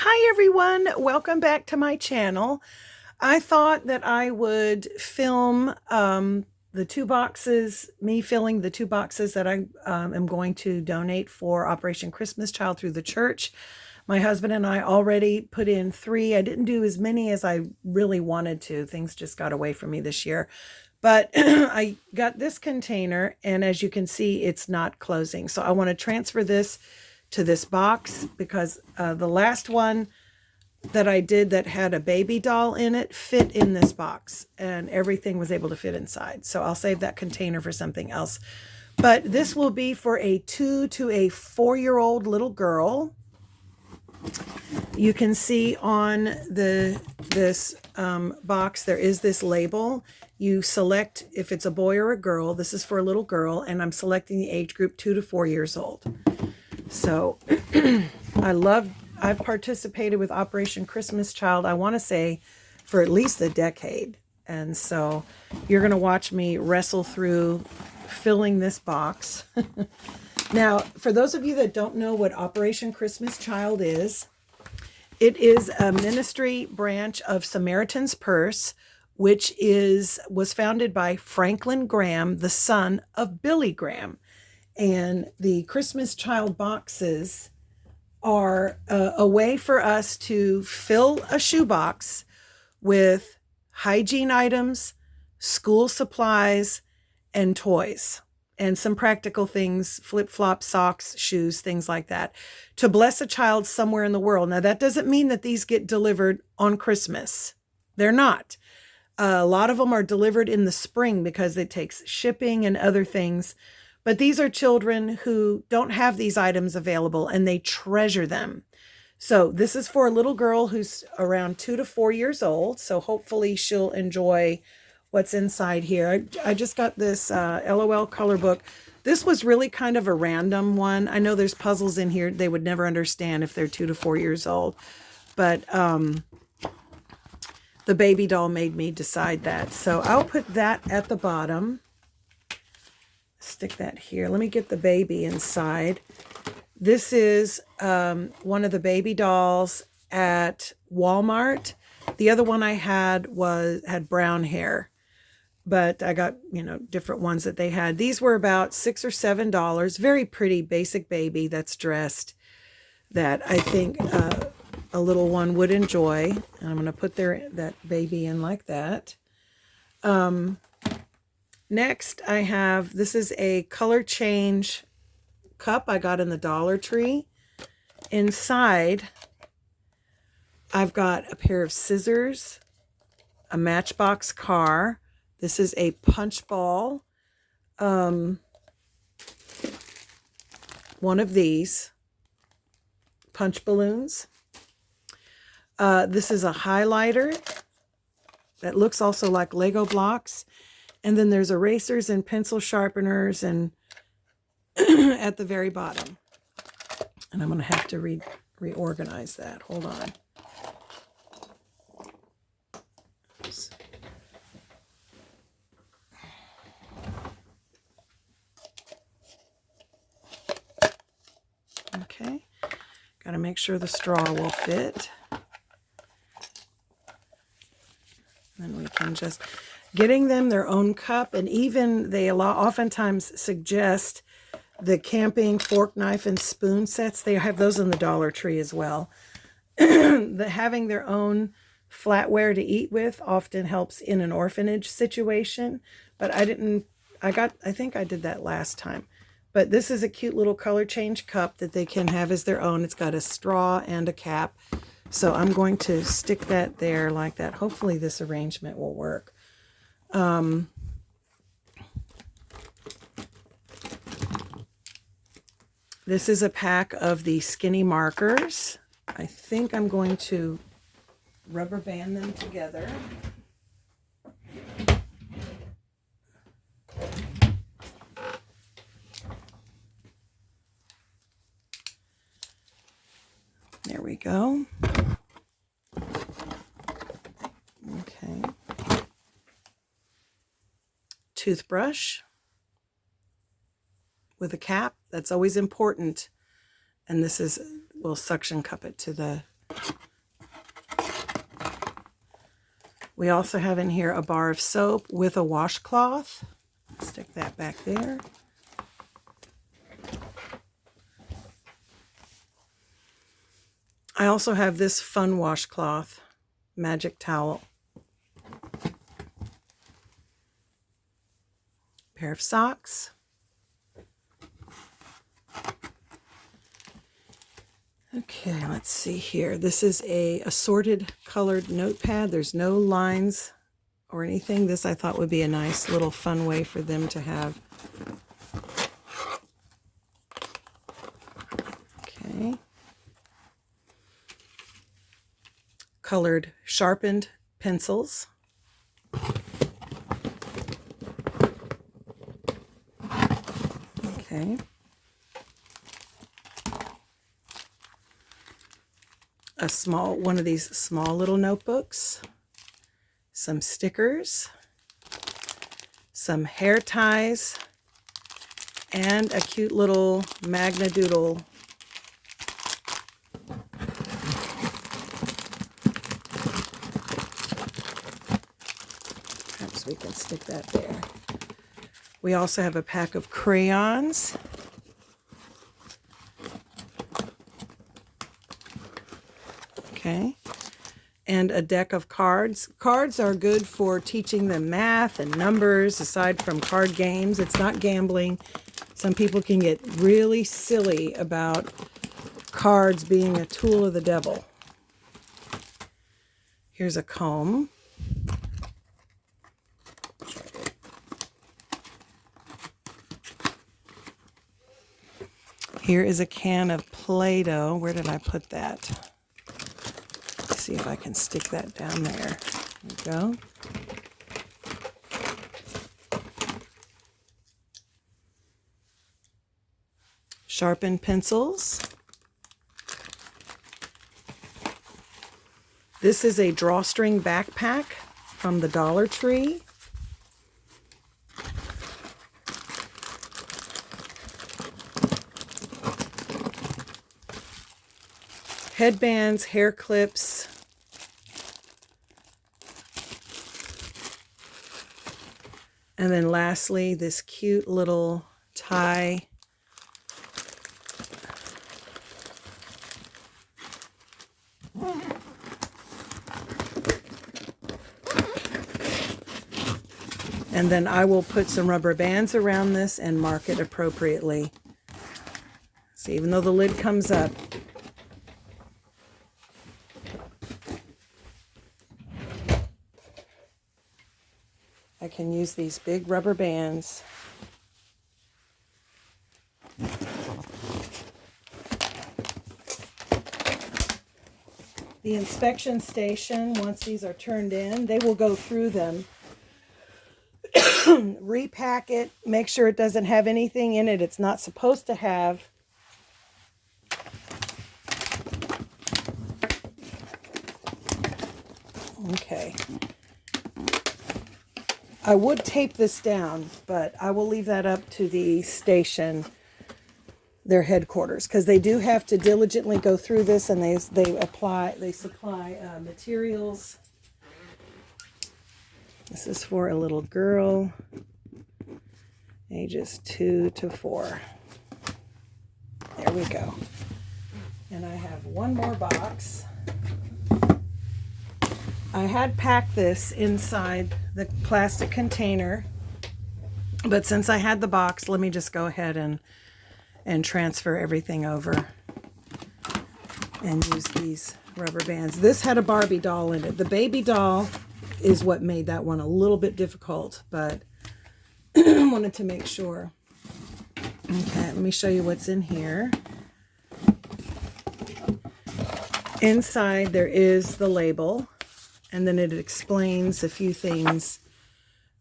Hi everyone, welcome back to my channel. I thought that I would film the two boxes, me filling the two boxes that I am going to donate for Operation Christmas Child through the church. My husband and I already put in 3. I didn't do as many as I really wanted to. Things just got away from me this year. But I got this container, and as you can see, it's not closing. So I want to transfer this to this box because the last one that I did that had a baby doll in it fit in this box, and everything was able to fit inside. So I'll save that container for something else. But this will be for a 2 to a 4-year-old little girl. You can see on this box there is this label. You select if it's a boy or a girl. This is for a little girl, and I'm selecting the age group 2 to 4 years old. So I've participated with Operation Christmas Child, I want to say, for at least a decade. And so you're going to watch me wrestle through filling this box. Now, for those of you that don't know what Operation Christmas Child is, it is a ministry branch of Samaritan's Purse, which was founded by Franklin Graham, the son of Billy Graham. And the Christmas Child boxes are a way for us to fill a shoebox with hygiene items, school supplies, and toys, and some practical things, flip-flops, socks, shoes, things like that, to bless a child somewhere in the world. Now, that doesn't mean that these get delivered on Christmas. They're not. A lot of them are delivered in the spring because it takes shipping and other things. But these are children who don't have these items available, and they treasure them. So this is for a little girl who's around 2 to 4 years old. So hopefully she'll enjoy what's inside here. I just got this LOL color book. This was really kind of a random one. I know there's puzzles in here they would never understand if they're 2 to 4 years old. But the baby doll made me decide that. So I'll put that at the bottom. Stick that here. Let me get the baby inside. This is one of the baby dolls at Walmart. The other one I had had brown hair, but I got, different ones that they had. These were about $6 or $7. Very pretty basic baby that's dressed, that I think a little one would enjoy. And I'm going to put that baby in like that. Next, I have, this is a color change cup I got in the Dollar Tree. Inside, I've got a pair of scissors, a Matchbox car. This is a punch ball. One of these punch balloons. This is a highlighter that looks also like Lego blocks. And then there's erasers and pencil sharpeners and at the very bottom. And I'm going to have to reorganize that. Hold on. Oops. Okay. Got to make sure the straw will fit. Then we can just... Getting them their own cup, and even they oftentimes suggest the camping fork, knife, and spoon sets. They have those in the Dollar Tree as well. Having their own flatware to eat with often helps in an orphanage situation, but I think I did that last time. But this is a cute little color change cup that they can have as their own. It's got a straw and a cap. So I'm going to stick that there like that. Hopefully this arrangement will work. This is a pack of the skinny markers. I think I'm going to rubber band them together. There we go. Okay. Toothbrush with a cap. That's always important. And this is, we'll suction cup it to the We also have in here a bar of soap with a washcloth. Stick that back there. I also have this fun washcloth, magic towel. Pair of socks. Okay, let's see here. This is a assorted colored notepad. There's no lines or anything. This I thought would be a nice little fun way for them to have. Okay. Colored sharpened pencils. Okay. One of these small little notebooks, some stickers, some hair ties, and a cute little Magna Doodle. Perhaps we can stick that there. We also have a pack of crayons. Okay, and a deck of cards. Cards are good for teaching them math and numbers, aside from card games. It's not gambling. Some people can get really silly about cards being a tool of the devil. Here's a comb. Here is a can of Play-Doh. Where did I put that? See if I can stick that down there. There we go. Sharpened pencils. This is a drawstring backpack from the Dollar Tree. Headbands, hair clips. And then lastly, this cute little tie. And then I will put some rubber bands around this and mark it appropriately. So even though the lid comes up, I can use these big rubber bands. The inspection station, once these are turned in, they will go through them, repack it, make sure it doesn't have anything in it it's not supposed to have. Okay. I would tape this down, but I will leave that up to the station, their headquarters, because they do have to diligently go through this, and they supply materials. This is for a little girl, ages 2 to 4. There we go. And I have one more box. I had packed this inside the plastic container, but since I had the box, let me just go ahead and transfer everything over and use these rubber bands. This had a Barbie doll in it. The baby doll is what made that one a little bit difficult, but I wanted to make sure. Okay, let me show you what's in here. Inside there is the label. And then it explains a few things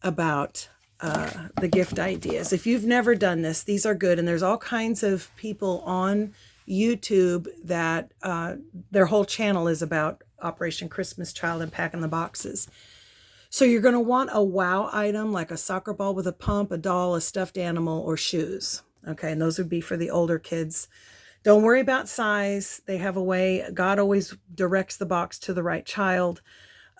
about the gift ideas. If you've never done this, these are good. And there's all kinds of people on YouTube that their whole channel is about Operation Christmas Child and packing the boxes. So you're going to want a wow item like a soccer ball with a pump, a doll, a stuffed animal, or shoes. Okay, and those would be for the older kids Don't worry about size. They have a way. God always directs the box to the right child.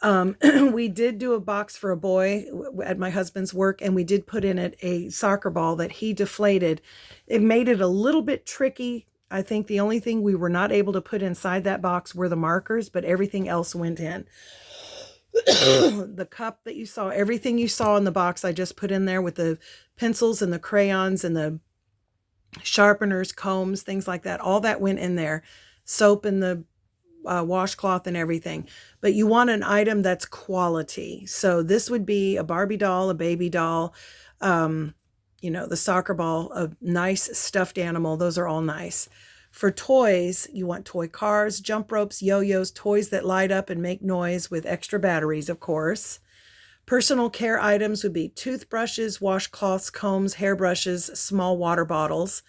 We did do a box for a boy at my husband's work, and we did put in it a soccer ball that he deflated. It made it a little bit tricky. I think the only thing we were not able to put inside that box were the markers, but everything else went in. The cup that you saw, everything you saw in the box, I just put in there with the pencils and the crayons and the sharpeners, combs, things like that. All that went in there. Soap and the washcloth and everything. But you want an item that's quality. So this would be a Barbie doll, a baby doll, you know, the soccer ball, a nice stuffed animal. Those are all nice. For toys, you want toy cars, jump ropes, yo-yos, toys that light up and make noise with extra batteries, of course. Personal care items would be toothbrushes, washcloths, combs, hairbrushes, small water bottles.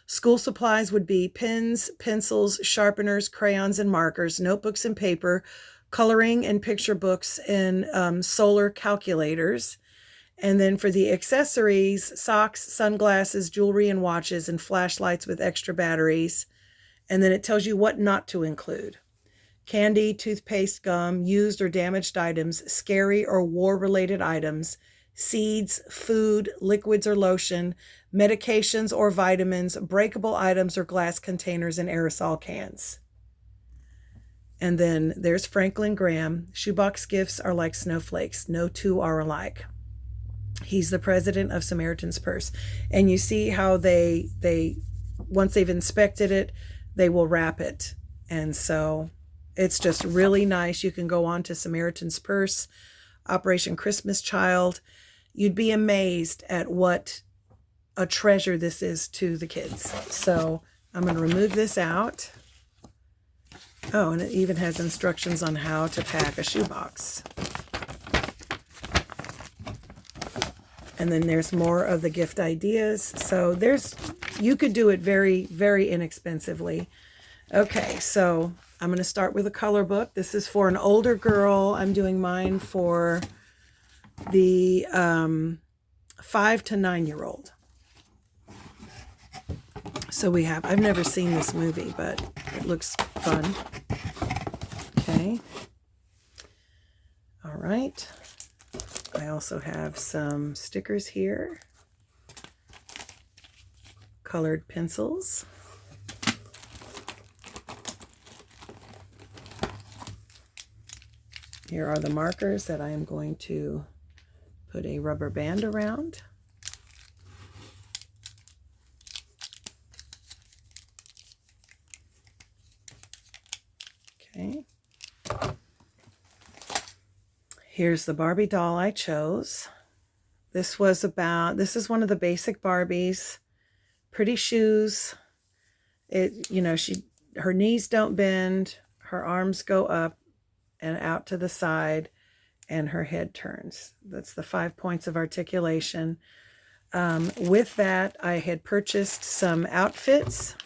School supplies would be pens, pencils, sharpeners, crayons, and markers, notebooks and paper, coloring and picture books, and solar calculators. And then for the accessories, socks, sunglasses, jewelry, and watches, and flashlights with extra batteries. And then it tells you what not to include. Candy, toothpaste, gum, used or damaged items, scary or war-related items, seeds, food, liquids or lotion, medications or vitamins, breakable items or glass containers, and aerosol cans. And then there's Franklin Graham. Shoebox gifts are like snowflakes. No two are alike. He's the president of Samaritan's Purse. And you see how they once they've inspected it, they will wrap it. And so it's just really nice. You can go on to Samaritan's Purse, Operation Christmas Child. You'd be amazed at what a treasure this is to the kids. So I'm going to remove this out. Oh, and it even has instructions on how to pack a shoebox. And then there's more of the gift ideas. So you could do it very, very inexpensively. Okay, so I'm going to start with a color book. This is for an older girl. I'm doing mine for the 5 to 9-year-old. So we have, I've never seen this movie, but it looks fun. Okay. All right. I also have some stickers here. Colored pencils. Here are the markers that I am going to put a rubber band around. Okay. Here's the Barbie doll I chose. This is one of the basic Barbies. Pretty shoes. Her knees don't bend, her arms go up and out to the side, and her head turns. That's the 5 points of articulation. With that, I had purchased some outfits.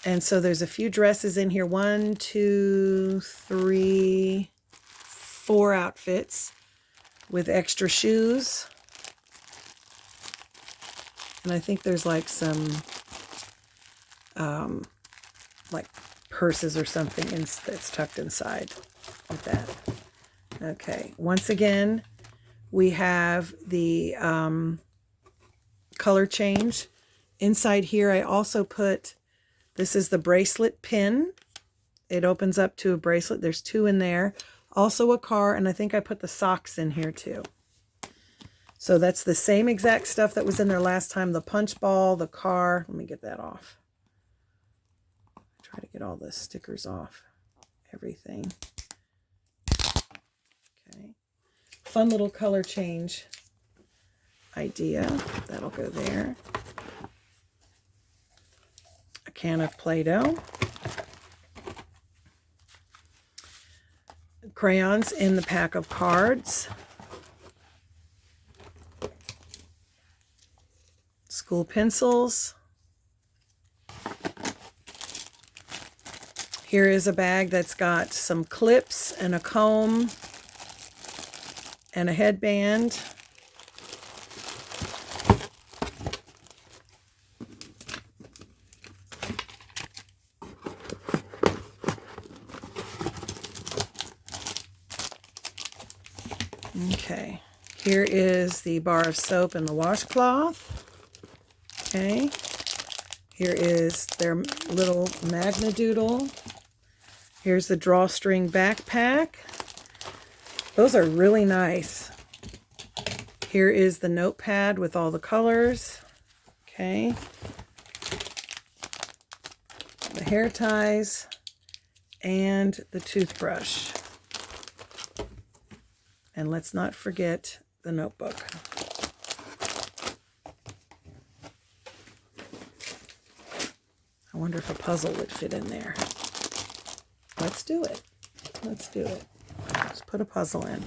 And so there's a few dresses in here. 1, 2, 3, 4 outfits with extra shoes. And I think there's like some like purses or something that's tucked inside with that. Okay, once again, we have the color change. Inside here, I also put, this is the bracelet pin. It opens up to a bracelet. There's 2 in there. Also a car, and I think I put the socks in here too. So that's the same exact stuff that was in there last time. The punch ball, the car. Let me get that off. Try to get all the stickers off. Everything. Okay. Fun little color change idea. That'll go there. A can of Play-Doh. Crayons in the pack of cards. School pencils. Here is a bag that's got some clips and a comb and a headband. Okay, here is the bar of soap and the washcloth. Okay, here is their little Magnadoodle. Here's the drawstring backpack. Those are really nice. Here is the notepad with all the colors. Okay. The hair ties and the toothbrush. And let's not forget the notebook. I wonder if a puzzle would fit in there. Let's do it. Let's do it. Let's put a puzzle in.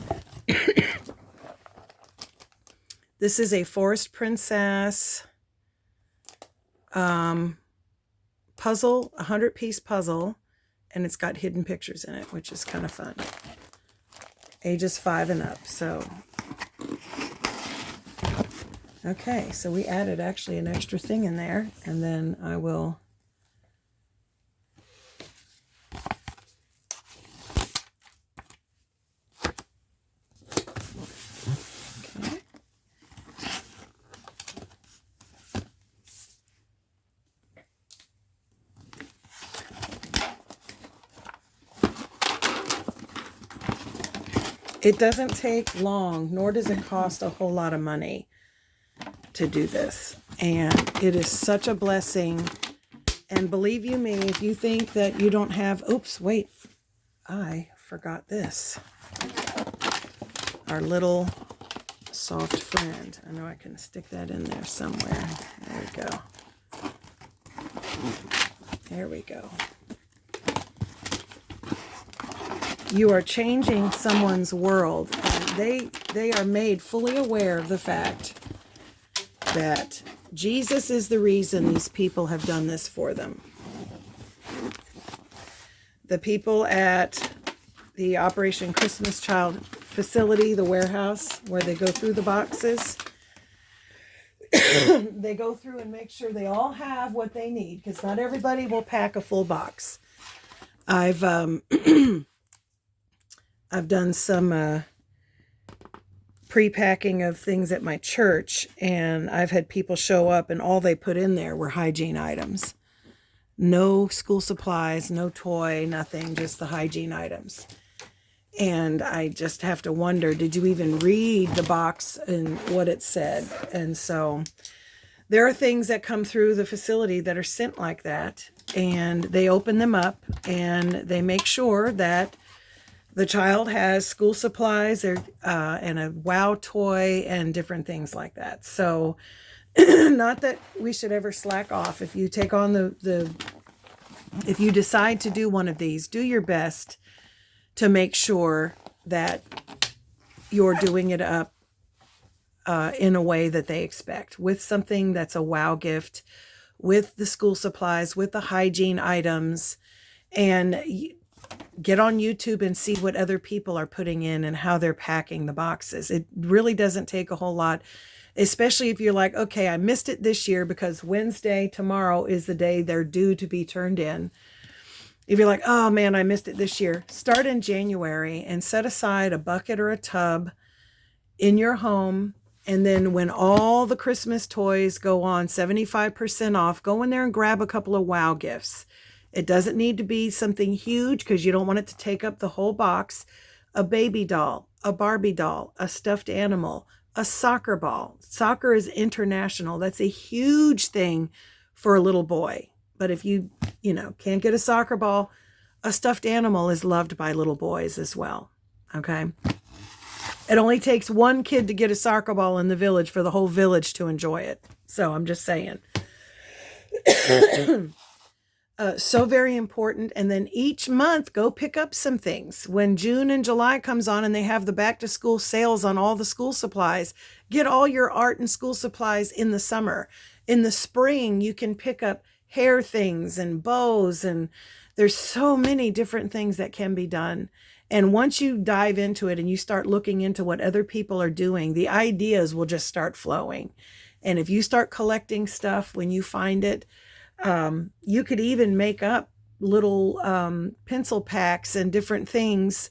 This is a Forest Princess puzzle, 100-piece puzzle, and it's got hidden pictures in it, which is kind of fun. Ages 5 and up. So, okay, so we added actually an extra thing in there, and then I will It doesn't take long, nor does it cost a whole lot of money to do this. And it is such a blessing. And believe you me, if you think that you don't have, oops, wait, I forgot this. Our little soft friend. I know I can stick that in there somewhere. There we go. There we go. You are changing someone's world, and they are made fully aware of the fact that Jesus is the reason these people have done this for them. The people at the Operation Christmas Child facility, the warehouse, where they go through the boxes, they go through and make sure they all have what they need, because not everybody will pack a full box. I've done some pre-packing of things at my church, and I've had people show up and all they put in there were hygiene items. No school supplies, no toy, nothing, just the hygiene items. And I just have to wonder, did you even read the box and what it said? And so there are things that come through the facility that are sent like that, and they open them up and they make sure that the child has school supplies and a wow toy and different things like that. So not that we should ever slack off. If you take on if you decide to do one of these, do your best to make sure that you're doing it up in a way that they expect, with something that's a wow gift, with the school supplies, with the hygiene items, and get on YouTube and see what other people are putting in and how they're packing the boxes. It really doesn't take a whole lot, especially if you're like, okay, I missed it this year because Wednesday, tomorrow, is the day they're due to be turned in. If you're like, oh man, I missed it this year, start in January and set aside a bucket or a tub in your home. And then when all the Christmas toys go on 75% off, go in there and grab a couple of wow gifts. It doesn't need to be something huge because you don't want it to take up the whole box. A baby doll, a Barbie doll, a stuffed animal, a soccer ball. Soccer is international. That's a huge thing for a little boy. But if you can't get a soccer ball, a stuffed animal is loved by little boys as well. Okay? It only takes one kid to get a soccer ball in the village for the whole village to enjoy it. So I'm just saying. So very important. And then each month, go pick up some things. When June and July comes on and they have the back to school sales on all the school supplies, get all your art and school supplies in the summer. In the spring, you can pick up hair things and bows, and there's so many different things that can be done. And once you dive into it and you start looking into what other people are doing, the ideas will just start flowing. And if you start collecting stuff when you find it, you could even make up little pencil packs and different things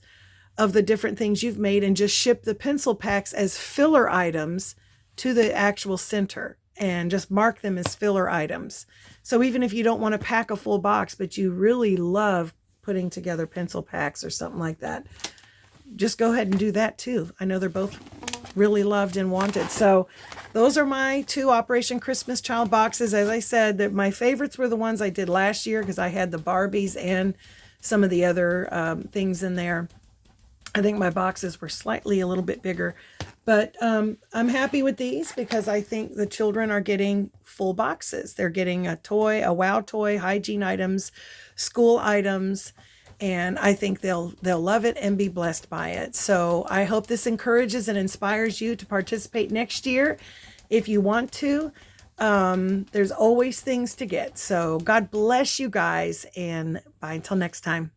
of the different things you've made and just ship the pencil packs as filler items to the actual center and just mark them as filler items. So even if you don't want to pack a full box, but you really love putting together pencil packs or something like that, just go ahead and do that too. I know they're both really loved and wanted. So those are my 2 Operation Christmas Child boxes. As I said, that my favorites were the ones I did last year because I had the Barbies and some of the other things in there. I think my boxes were slightly a little bit bigger, but I'm happy with these because I think the children are getting full boxes. They're getting a toy, a wow toy, hygiene items, school items, and I think they'll love it and be blessed by it. So I hope this encourages and inspires you to participate next year if you want to. There's always things to get. So God bless you guys, and bye until next time.